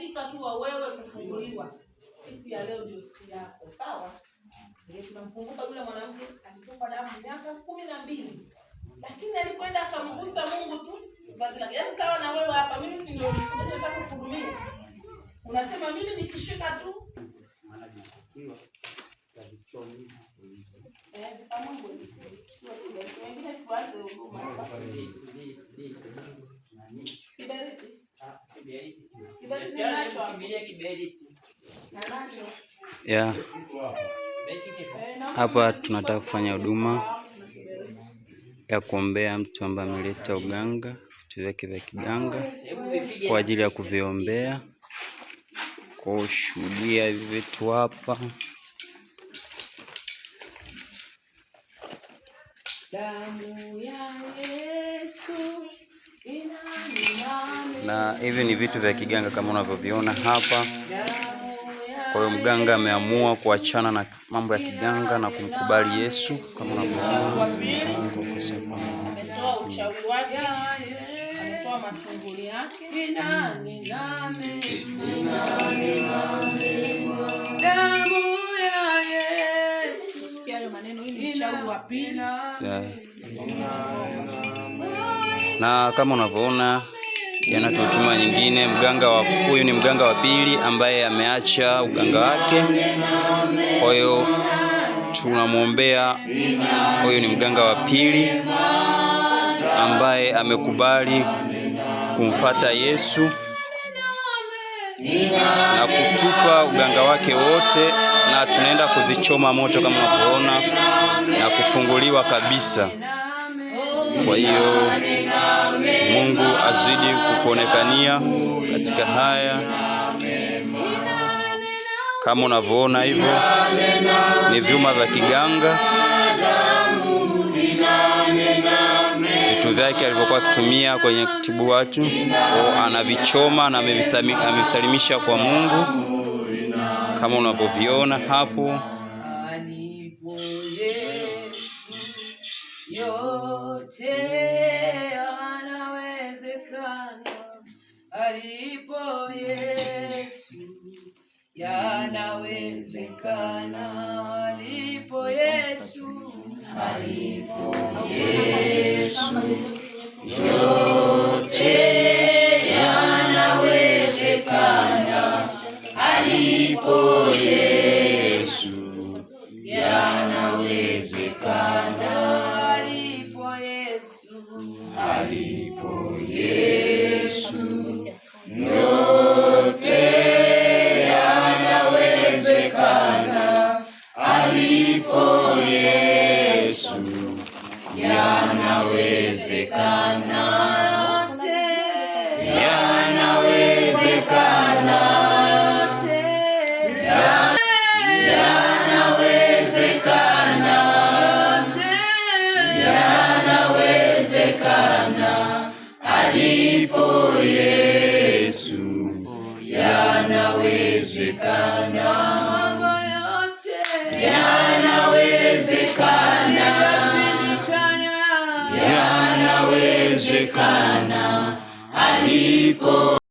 uhakika tu wa wewe kufunguliwa. Siku ya leo ndio siku yako, sawa? Tunamkumbuka yule mwanamke alitoka damu miaka 12. Lakini alikwenda akamgusa Mungu tu. Yaani sawa na wewe hapa, mimi si ndio nataka kuhudumia. Unasema mimi nikishika tu maana nitakiwa ya vichoni. Kama Mungu wengine tuanze huduma hapa. Kiberiti. Yeah. Hapa tunataka kufanya huduma ya kuombea mtu ambaye ameleta uganga, vitu vyake vya kiganga kwa ajili ya kuviombea. Kwa ushuhudia hivi vitu hapa. Damu ya Yesu na hivi ni vitu vya kiganga kama unavyoviona hapa. Kwa hiyo mganga ameamua kuachana na mambo ya kiganga na kumkubali Yesu kama unavyoona. Ametoa uchawi wake, ametoa matunguli yake. Damu ya Yesu. Sikia hayo maneno, hii ni uchawi wa pili. Na kama unavyoona yana tutuma nyingine, huyu ni mganga wa pili ambaye ameacha uganga wake. Kwa hiyo tunamwombea, huyu ni mganga wa pili ambaye amekubali kumfuata Yesu na kutupa uganga wake wote, na tunaenda kuzichoma moto kama unavyoona na kufunguliwa kabisa. Kwa hiyo Mungu azidi kukuonekania katika haya. Kama unavyoona hivyo ni vyuma vya kiganga. Vitu vyake alivyokuwa akitumia kwenye kutibu watu, anavichoma na amevisalimisha kwa Mungu kama unavyoviona hapo. Yote yanawezekana alipo Yesu, yanawezekana alipo Yesu, alipo Yesu. Yote yanawezekana alipo Yesu, yanawezekana alipo Yesu. Yote yanawezekana alipo Yesu, yanawezekana. Yanawezekana. Yanawezekana. Yanawezekana alipo Yesu, yanawezekana. Mambo yote yanawezekana, yanawezekana alipo